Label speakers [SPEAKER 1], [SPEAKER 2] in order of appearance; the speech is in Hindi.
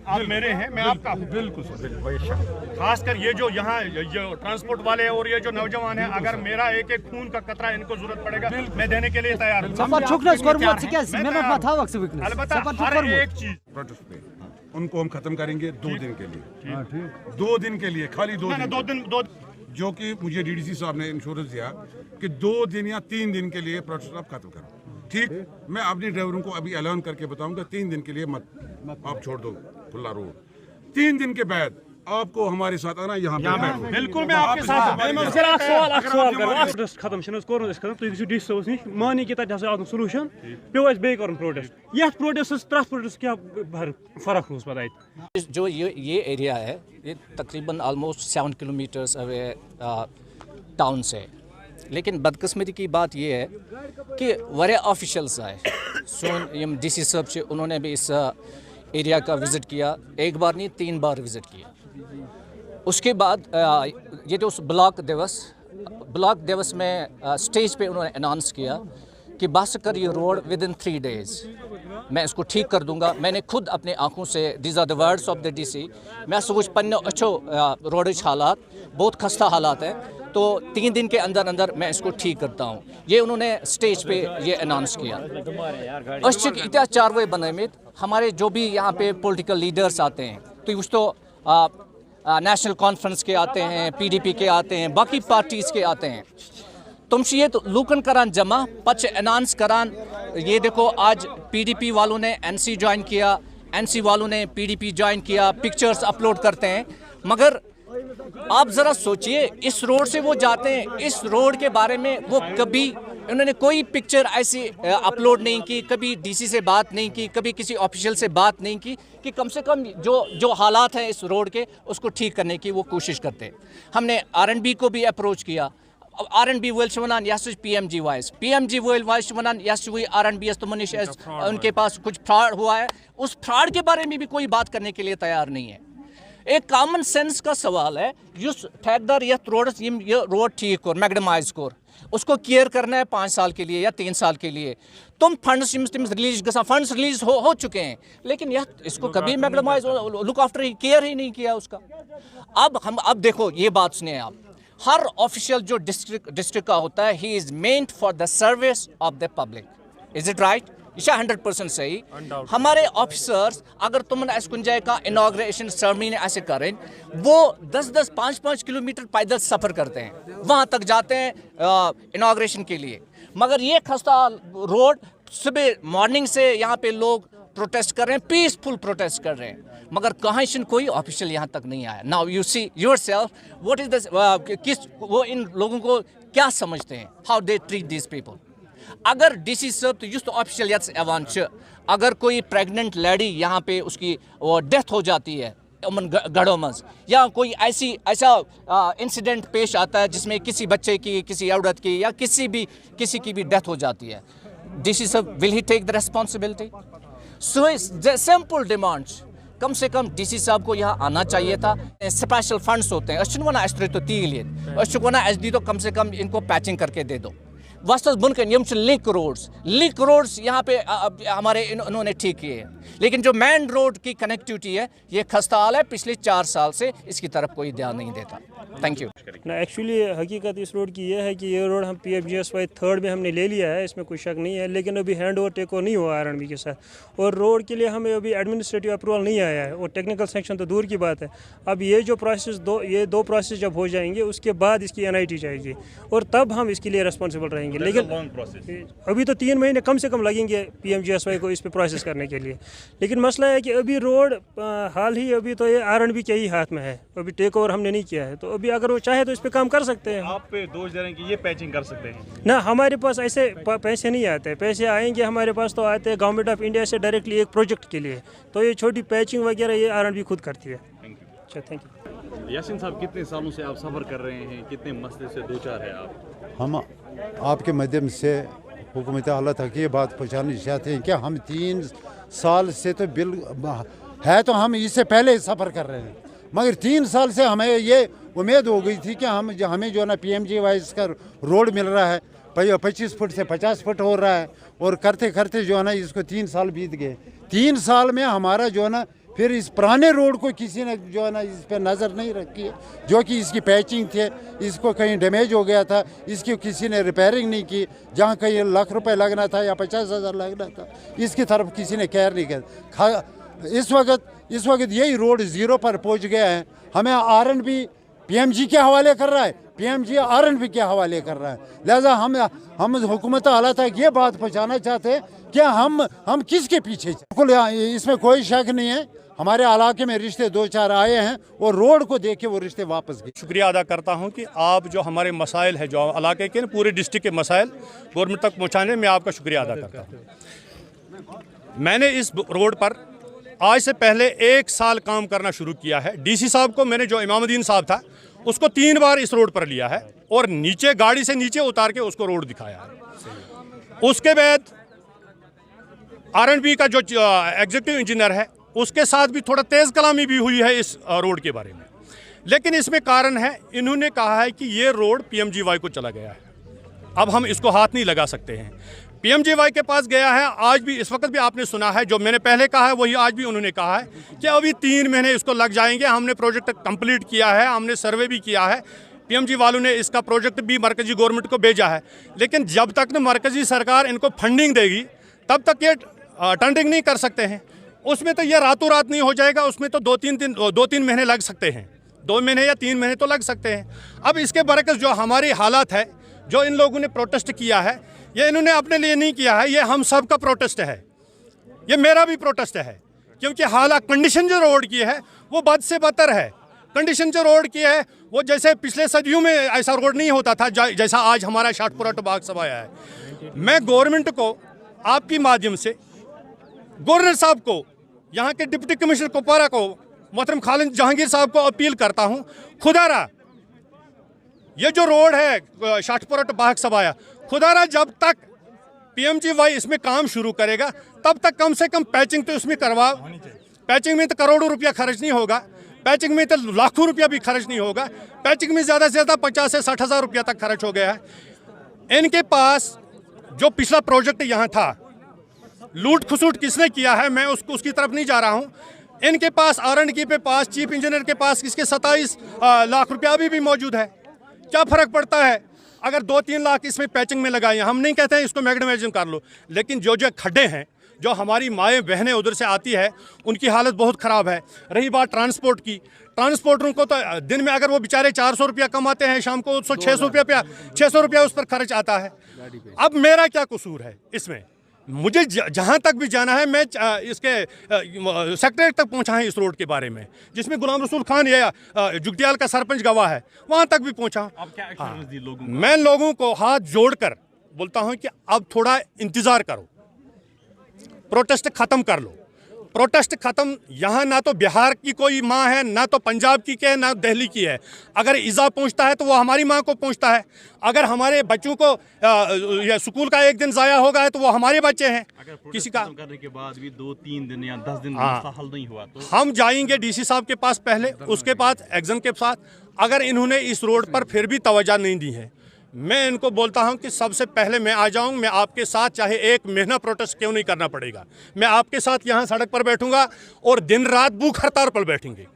[SPEAKER 1] आप मेरे हैं, मैं आपका हूं।
[SPEAKER 2] बिल्कुल सर,
[SPEAKER 1] खासकर ये जो यहाँ जो ट्रांसपोर्ट वाले हैं और ये जो नौजवान हैं, अगर मेरा एक एक खून का कतरा इनको जरूरत पड़ेगा, मैं देने के लिए तैयार हूँ। अलबत्ता हर एक चीज
[SPEAKER 2] प्रोटेस्ट पे उनको हम खत्म करेंगे 2 दिन के लिए, 2 दिन के लिए, खाली 2 दिन, जो कि मुझे डीडीसी साहब ने इंश्योरेंस दिया कि 2 दिन या 3 दिन के लिए प्रोटेस्ट आप खत्म करो। ठीक, मैं अपने ड्राइवरों को अभी ऐलान करके बताऊंगा 3 दिन के लिए मत आप छोड़ दो खुला रोड। 3 दिन के बाद आपको हमारे साथ आना यहाँ पे।
[SPEAKER 1] बिल्कुल मैं आपके साथ
[SPEAKER 3] खत्म डी सोस नश मानी कि तक सोलूशन पे बे कर प्रोटेस्ट ये प्रोटेस्ट तथ प्रोटेस्ट क्या फर्क रोज पता
[SPEAKER 4] जो ये एरिया है ये तकरीबन ऑलमोस्ट 7 किलोमीटर्स अवे टाउन से, लेकिन बदकिस्मती की बात ये है कि वारिया ऑफिशियल्स आए सोन यम डीसी साहब से, उन्होंने भी इस एरिया का विज़िट किया, 1 बार नहीं 3 बार विज़िट किया। उसके बाद ये जो ब्लॉक दिवस में स्टेज पे उन्होंने अनाउंस किया कि बासकर ये रोड विद इन 3 डेज़ मैं इसको ठीक कर दूंगा। मैंने खुद अपने आंखों से, these are the words of the DC, मैं सोच पन्ने अच्छो रोड हालात बहुत खस्ता हालात है, तो 3 दिन के अंदर अंदर मैं इसको ठीक करता हूँ। ये उन्होंने स्टेज पे ये अनाउंस किया। अश्चिक इतना चारवे बने में हमारे जो भी यहाँ पे पॉलिटिकल लीडर्स आते हैं, तो उस तो नेशनल कॉन्फ्रेंस के आते हैं, पीडीपी के आते हैं, बाकी पार्टीज़ के आते हैं, तुम ये तो लूकन करान जमा पच अनाउंस करान। ये देखो आज पीडीपी वालों ने एनसी ज्वाइन किया, एनसी वालों ने पीडीपी ज्वाइन किया, पिक्चर्स अपलोड करते हैं, मगर आप ज़रा सोचिए इस रोड से वो जाते हैं, इस रोड के बारे में वो कभी उन्होंने कोई पिक्चर ऐसी अपलोड नहीं की, कभी डीसी से बात नहीं की, कभी किसी ऑफिशियल से बात नहीं की कि कम से कम जो हालात हैं इस रोड के उसको ठीक करने की वो कोशिश करते हैं। हमने आरएनबी को भी अप्रोच किया, आरएनबी वेल वनान यह पीएमजी वाइस वनान यह आरएनबी उनके पास कुछ फ्रॉड हुआ है, उस फ्रॉड के बारे में भी कोई बात करने के लिए तैयार नहीं है। एक कॉमन सेंस का सवाल है, युस ठेकेदार यह रोड ठीक कर मैगडमाइज कर उसको केयर करना है 5 साल के लिए या 3 साल के लिए, तुम फंड्स रिलीज फंड्स रिलीज हो चुके हैं, लेकिन यह इसको कभी मैगडमाइज लुक आफ्टर केयर ही नहीं किया उसका। अब देखो ये बात सुनिए आप, हर ऑफिशियल जो डिस्ट्रिक्ट का होता है, he is meant for the service of the public, is it right? 100% सही। हमारे ऑफिसर्स अगर तुमने कुछ जाए का इनॉग्रेशन सेरेमनी ऐसे करें, वो 10-10, 5-5 किलोमीटर पैदल सफ़र करते हैं, वहाँ तक जाते हैं इनॉग्रेशन के लिए, मगर ये खस्ता रोड, सुबह मॉर्निंग से यहाँ पे लोग प्रोटेस्ट कर रहे हैं, पीसफुल प्रोटेस्ट कर रहे हैं, मगर कहाँ कोई ऑफिशियल यहाँ तक नहीं आया। Now you see yourself what is this, वो इन लोगों को क्या समझते हैं, how they treat this people. अगर डीसी साहब तो युस ऑफिशियल यवान, अगर कोई प्रेग्नेंट लेडी यहाँ पे उसकी डेथ हो जाती है उमन गढ़ों में, या कोई ऐसा इंसिडेंट पेश आता है जिसमें किसी बच्चे की, किसी औरत की या किसी की भी डेथ हो जाती है, डीसी साहब will he take the responsibility? So simple demands, कम से कम डीसी साहब को यहाँ आना चाहिए था। स्पेशल फंड्स होते हैं, अच्छे वना तो तीन वना दी तो कम से कम इनको पैचिंग करके दे दो। वस्तस बुनकन यम लिंक रोड्स यहाँ पे हमारे इन्होंने ठीक किए हैं, लेकिन जो मेन रोड की कनेक्टिविटी है ये खस्ता हाल है, पिछले 4 साल से इसकी तरफ कोई ध्यान नहीं देता। Thank you.
[SPEAKER 3] ना एक्चुअली हकीकत इस रोड की ये है कि ये रोड हम PFGSY 3rd में हमने ले लिया है, इसमें कोई शक नहीं है, लेकिन अभी हैंड ओवर टेक ओवर नहीं हुआ आरएनबी के साथ, और रोड के लिए हमें अभी एडमिनिस्ट्रेटिव अप्रूवल नहीं आया है, और टेक्निकल सेक्शन तो दूर की बात है। अब ये जो प्रोसेस दो प्रोसेस जब हो जाएंगे उसके बाद इसकी NIT जाएगी, और तब हम इसके लिए रिस्पॉन्सिबल रहेंगे, लेकिन अभी तो 3 महीने कम से कम लगेंगे PMGSY को इस पर प्रोसेस करने के लिए। लेकिन मसला है कि अभी रोड हाल ही अभी तो ये आरएनबी के ही हाथ में है, अभी टेक ओवर हमने नहीं किया है, तो अभी अगर वो चाहे तो इस पे काम कर सकते हैं।
[SPEAKER 1] आप पे दोष दे रहे हैं कि ये पैचिंग कर सकते हैं
[SPEAKER 3] ना, हमारे पास ऐसे पैसे नहीं आते, पैसे आएंगे हमारे पास तो आते हैं गवर्नमेंट ऑफ इंडिया से डायरेक्टली एक प्रोजेक्ट के लिए, तो ये छोटी पैचिंग वगैरह ये आरएनबी खुद करती है। अच्छा, थैंक यू।
[SPEAKER 5] यासीन साहब, कितने सालों से आप सफ़र कर रहे हैं, कितने मसले से दो चार है आप?
[SPEAKER 6] हम आपके माध्यम से हुकूमत आला तक ये बात पहुँचाना चाहते हैं कि हम 3 साल से तो बिल है, तो हम इससे पहले सफ़र कर रहे हैं, मगर 3 साल से हमें ये उम्मीद हो गई थी कि हमें जो है ना PMGY का रोड मिल रहा है, 25 फुट से 50 फुट हो रहा है, और करते करते जो है ना इसको 3 साल बीत गए। 3 साल में हमारा जो है ना फिर इस पुराने रोड को किसी ने जो है ना इस पे नज़र नहीं रखी है, जो कि इसकी पैचिंग थे, इसको कहीं डैमेज हो गया था, इसकी किसी ने रिपेयरिंग नहीं की। जहाँ कहीं लाख रुपए लगना था या 50,000 लगना था, इसकी तरफ किसी ने केयर नहीं किया। इस वक्त यही रोड ज़ीरो पर पहुँच गया है। हमें RNB PMG के हवाले कर रहा है, PMG RNB के हवाले कर रहा है। लिहाजा हम हुकूमत आला तक ये बात पहुँचाना चाहते हैं कि हम किसके पीछे। बिल्कुल इसमें कोई शक नहीं है, हमारे इलाके में रिश्ते 2-4 आए हैं और रोड को देख के वो रिश्ते वापस गए।
[SPEAKER 1] शुक्रिया अदा करता हूं कि आप जो हमारे मसाइल है, जो इलाके के पूरे डिस्ट्रिक्ट के मसाइल गवर्नमेंट तक पहुंचाने में आपका शुक्रिया अदा करता हूं। मैंने इस रोड पर आज से पहले 1 साल काम करना शुरू किया है। DC साहब को मैंने, जो इमामुद्दीन साहब था, उसको 3 बार इस रोड पर लिया है और नीचे गाड़ी से नीचे उतार के उसको रोड दिखाया है। उसके बाद RNB का जो एग्जीक्यूटिव इंजीनियर है, उसके साथ भी थोड़ा तेज़ कलामी भी हुई है इस रोड के बारे में। लेकिन इसमें कारण है, इन्होंने कहा है कि ये रोड PMGY को चला गया है। अब हम इसको हाथ नहीं लगा सकते हैं। PMGY के पास गया है। आज भी, इस वक्त भी आपने सुना है, जो मैंने पहले कहा है वही आज भी उन्होंने कहा है कि अभी 3 महीने इसको लग जाएंगे। हमने प्रोजेक्ट कंप्लीट किया है, हमने सर्वे भी किया है। PMG वालों ने इसका प्रोजेक्ट भी मरकजी गवर्नमेंट को भेजा है। लेकिन जब तक न मरकजी सरकार इनको फंडिंग देगी, तब तक ये टेंडरिंग नहीं कर सकते हैं। उसमें तो ये रातों रात नहीं हो जाएगा, उसमें तो 2-3 महीने लग सकते हैं, 2 महीने या 3 महीने तो लग सकते हैं। अब इसके बरकस जो हमारी हालात है, जो इन लोगों ने प्रोटेस्ट किया है, ये इन्होंने अपने लिए नहीं किया है, ये हम सब का प्रोटेस्ट है, ये मेरा भी प्रोटेस्ट है। क्योंकि हालात, कंडीशन जो रोड की है वो बद से बदतर है। कंडीशन जो रोड की है वो जैसे पिछले सदियों में ऐसा रोड नहीं होता था जैसा आज हमारा शाहपुरा टू बाग सब आया है। मैं गवर्नमेंट को, आपकी माध्यम से गवर्नर साहब को, यहाँ के डिप्टी कमिश्नर कुपवारा को, मोहतरम खालिद जहांगीर साहब को अपील करता हूँ, खुदारा ये जो रोड है शाहपुरा टू बाग सबाया, खुदारा जब तक PMGY इसमें काम शुरू करेगा तब तक कम से कम पैचिंग तो इसमें करवाओ। पैचिंग में तो करोड़ों रुपया खर्च नहीं होगा, पैचिंग में तो लाखों रुपया भी खर्च नहीं होगा। पैचिंग में ज़्यादा से ज़्यादा 50 से 60 हज़ार रुपया तक खर्च हो गया है। इनके पास जो पिछला प्रोजेक्ट यहाँ था, लूट खसूट किसने किया है, मैं उसकी तरफ नहीं जा रहा हूँ। इनके पास RNB के पास, चीफ इंजीनियर के पास इसके 27 लाख रुपया अभी भी मौजूद है। क्या फ़र्क पड़ता है अगर 2-3 लाख इसमें पैचिंग में लगाए? हम नहीं कहते हैं इसको मैग्नेमाइजिंग कर लो, लेकिन जो खड्डे हैं, जो हमारी माएँ बहनें उधर से आती है, उनकी हालत बहुत ख़राब है। रही बात ट्रांसपोर्ट की, ट्रांसपोर्टरों को तो दिन में अगर वो बेचारे 400 रुपया कमाते हैं, शाम को 600 रुपया उस पर खर्च आता है। अब मेरा क्या कसूर है इसमें? मुझे जहाँ तक भी जाना है, मैं इसके सेक्रेटरी तक पहुँचा है इस रोड के बारे में, जिसमें गुलाम रसूल खान या जुगतियाल का सरपंच गवाह है, वहाँ तक भी पहुँचा। मैं लोगों को हाथ जोड़कर बोलता हूँ कि अब थोड़ा इंतज़ार करो, प्रोटेस्ट ख़त्म कर लो। प्रोटेस्ट ख़त्म, यहाँ ना तो बिहार की कोई माँ है, ना तो पंजाब की है, ना दिल्ली की है। अगर ईज़ा पहुँचता है तो वो हमारी माँ को पहुँचता है। अगर हमारे बच्चों को या स्कूल का एक दिन ज़ाया होगा है तो वो हमारे बच्चे हैं। किसी का
[SPEAKER 5] करने के बाद भी 2-3 दिन या 10 दिन हल नहीं हुआ तो
[SPEAKER 1] हम जाएंगे DC साहब के पास पहले, उसके बाद एक्शन के साथ। अगर इन्होंने इस रोड पर फिर भी तवज्जो नहीं दी है, मैं इनको बोलता हूं कि सबसे पहले मैं आ जाऊं, मैं आपके साथ, चाहे 1 महीना प्रोटेस्ट क्यों नहीं करना पड़ेगा, मैं आपके साथ यहां सड़क पर बैठूंगा और दिन रात भूख हड़ताल पर बैठेंगे।